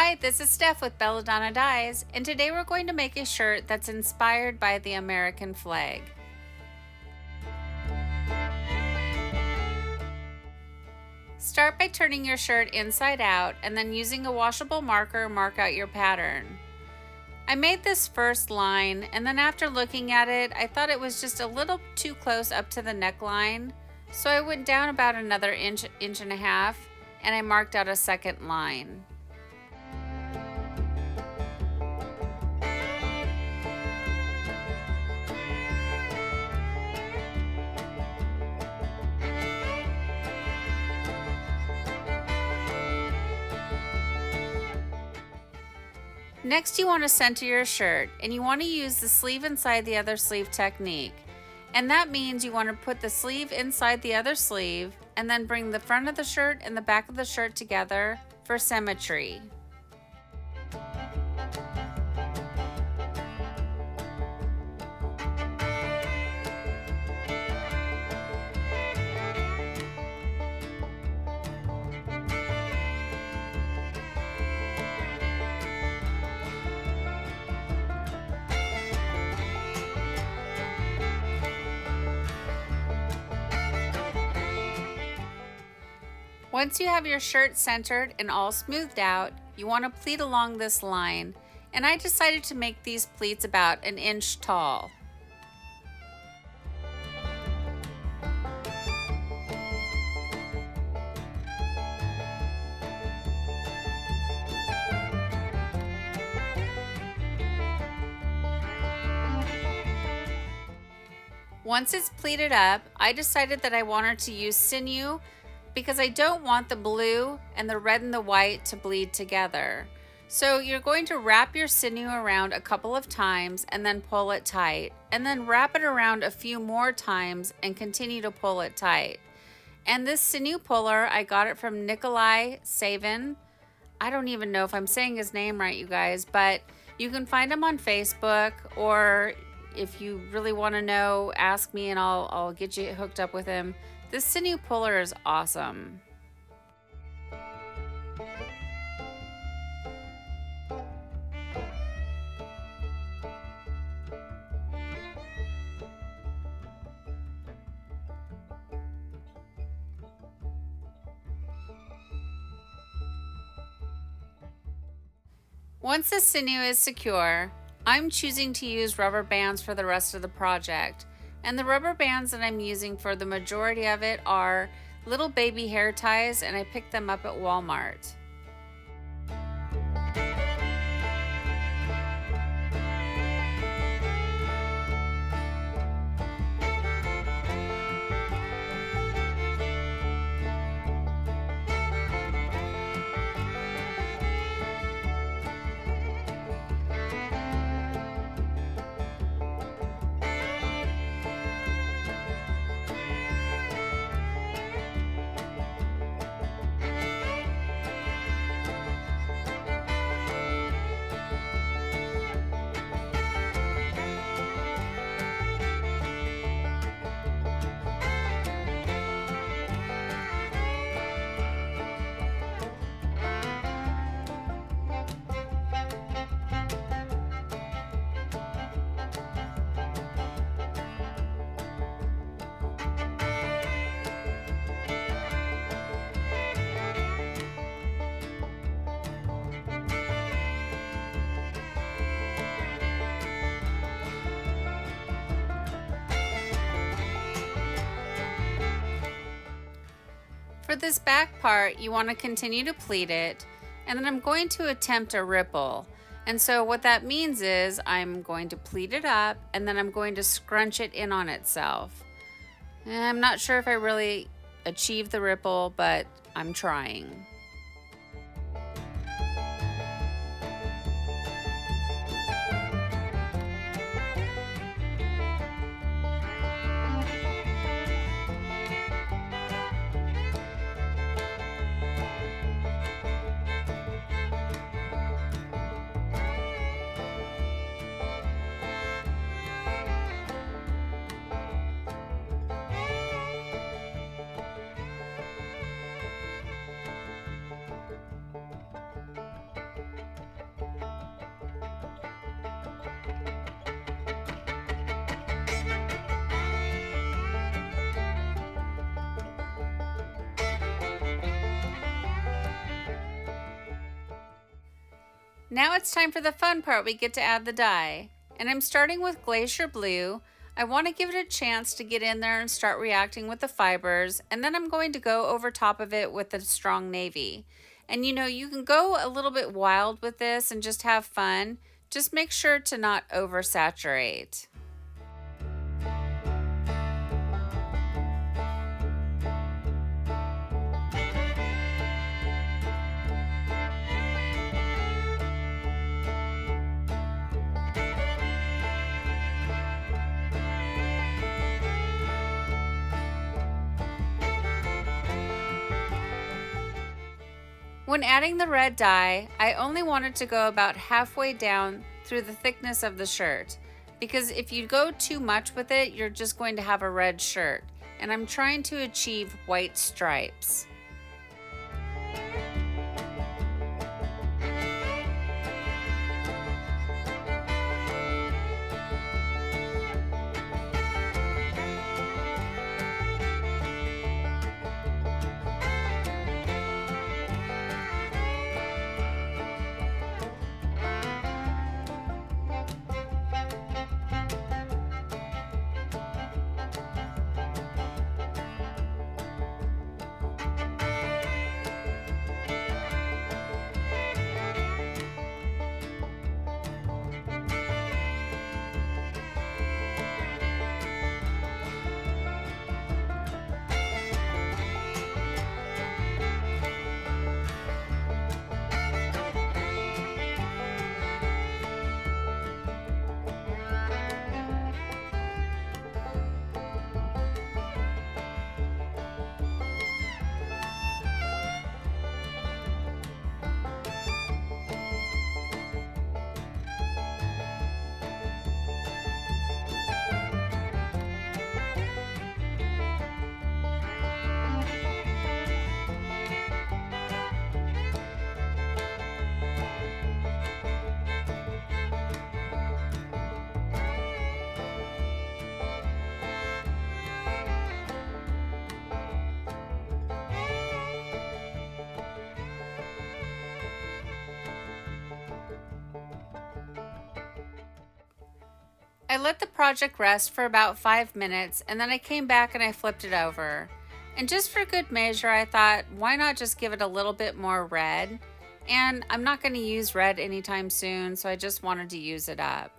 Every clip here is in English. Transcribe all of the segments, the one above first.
Hi, this is Steph with Belladonna Dyes, and today we're going to make a shirt that's inspired by the American flag. Start by turning your shirt inside out and then using a washable marker mark out your pattern. I made this first line, and then after looking at it, I thought it was just a little too close up to the neckline, so I went down about another inch and a half, and I marked out a second line. Next, you want to center your shirt, and you want to use the sleeve inside the other sleeve technique. And that means you want to put the sleeve inside the other sleeve and then bring the front of the shirt and the back of the shirt together for symmetry. Once you have your shirt centered and all smoothed out, you want to pleat along this line, and I decided to make these pleats about an inch tall. Once it's pleated up, I decided that I wanted to use sinew because I don't want the blue and the red and the white to bleed together. So you're going to wrap your sinew around a couple of times and then pull it tight, and then wrap it around a few more times and continue to pull it tight. And this Sinew Puller, I got it from Nikolay. I don't even know if I'm saying his name right, you guys, but you can find him on Facebook, or if you really want to know, ask me and I'll get you hooked up with him. This Sinew Puller is awesome. Once the sinew is secure, I'm choosing to use rubber bands for the rest of the project. And the rubber bands that I'm using for the majority of it are little baby hair ties, and I picked them up at Walmart. For this back part, you want to continue to pleat it, and then I'm going to attempt a ripple. And so what that means is I'm going to pleat it up, and then I'm going to scrunch it in on itself. And I'm not sure if I really achieved the ripple, but I'm trying. Now it's time for the fun part. We get to add the dye. And I'm starting with Glacier Blue. I want to give it a chance to get in there and start reacting with the fibers, and then I'm going to go over top of it with the strong navy. And you can go a little bit wild with this and just have fun. Just make sure to not oversaturate. When adding the red dye, I only wanted to go about halfway down through the thickness of the shirt, because if you go too much with it, you're just going to have a red shirt, and I'm trying to achieve white stripes. I let the project rest for about 5 minutes, and then I came back and I flipped it over. And just for good measure, I thought, why not just give it a little bit more red? And I'm not going to use red anytime soon, so I just wanted to use it up.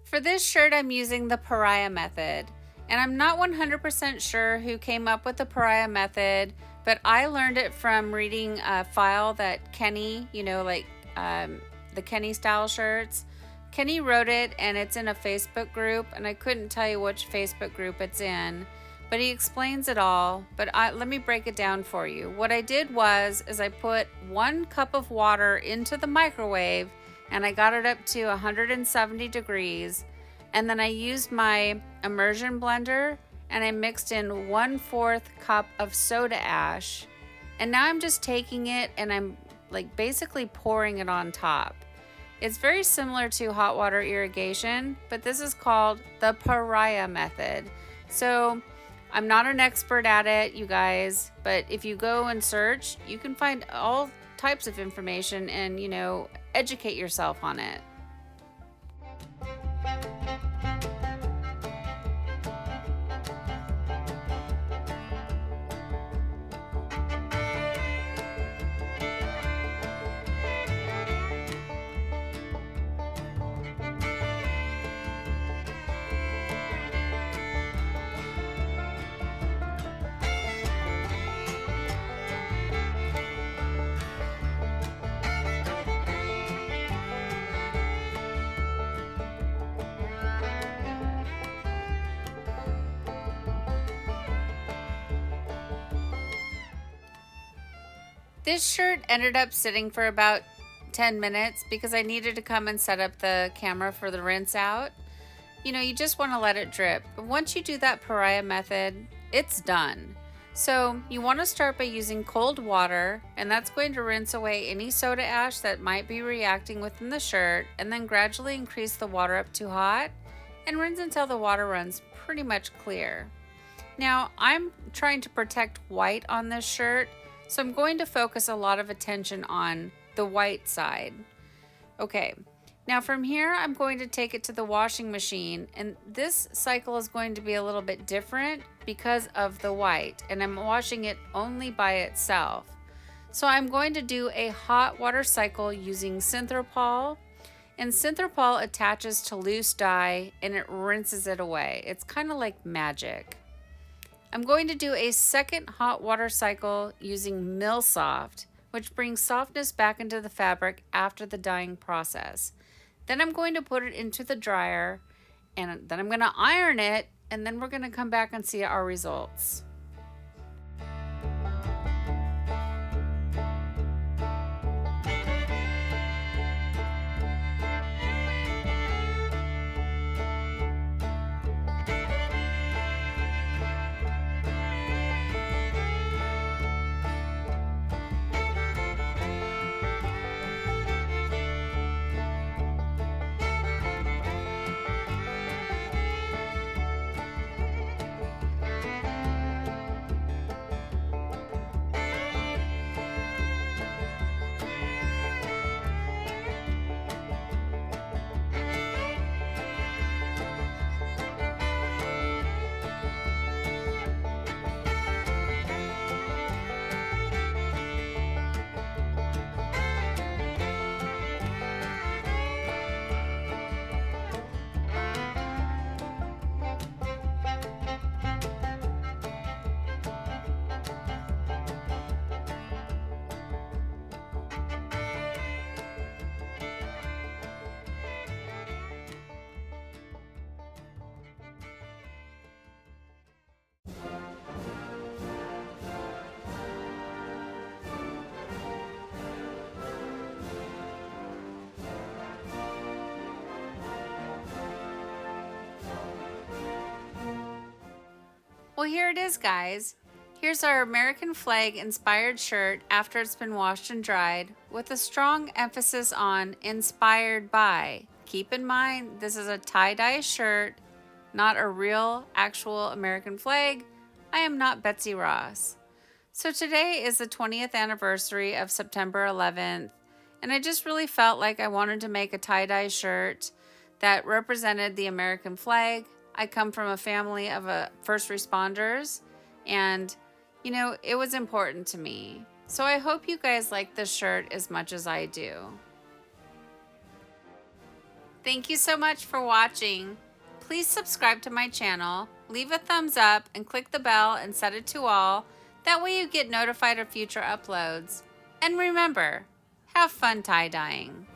For this shirt, I'm using the pariah method, and I'm not 100% sure who came up with the pariah method, but I learned it from reading a file that Kenny, the Kenny style shirts. Kenny wrote it, and it's in a Facebook group, and I couldn't tell you which Facebook group it's in, but he explains it all. But let me break it down for you. What I did was I put 1 cup of water into the microwave, and I got it up to 170 degrees. And then I used my immersion blender and I mixed in 1/4 cup of soda ash. And now I'm just taking it and I'm basically pouring it on top. It's very similar to hot water irrigation, but this is called the pariah method. So I'm not an expert at it, you guys, but if you go and search, you can find all types of information and, educate yourself on it. This shirt ended up sitting for about 10 minutes because I needed to come and set up the camera for the rinse out. You just want to let it drip. But once you do that pariah method, it's done. So you want to start by using cold water, and that's going to rinse away any soda ash that might be reacting within the shirt, and then gradually increase the water up to hot and rinse until the water runs pretty much clear. Now I'm trying to protect white on this shirt, so I'm going to focus a lot of attention on the white side. Okay, now from here I'm going to take it to the washing machine, and this cycle is going to be a little bit different because of the white, and I'm washing it only by itself. So I'm going to do a hot water cycle using Synthropol, and Synthropol attaches to loose dye and it rinses it away. It's kind of like magic. I'm going to do a second hot water cycle using Millsoft, which brings softness back into the fabric after the dyeing process. Then I'm going to put it into the dryer, and then I'm going to iron it, and then we're going to come back and see our results. Well, here it is, guys. Here's our American flag inspired shirt after it's been washed and dried, with a strong emphasis on inspired by. Keep in mind, this is a tie-dye shirt, not a real, actual American flag. I am not Betsy Ross. So today is the 20th anniversary of September 11th, and I just really felt like I wanted to make a tie-dye shirt that represented the American flag. I come from a family of first responders, and you know, it was important to me. So I hope you guys like this shirt as much as I do. Thank you so much for watching. Please subscribe to my channel, leave a thumbs up, and click the bell and set it to all. That way you get notified of future uploads. And remember, have fun tie-dyeing.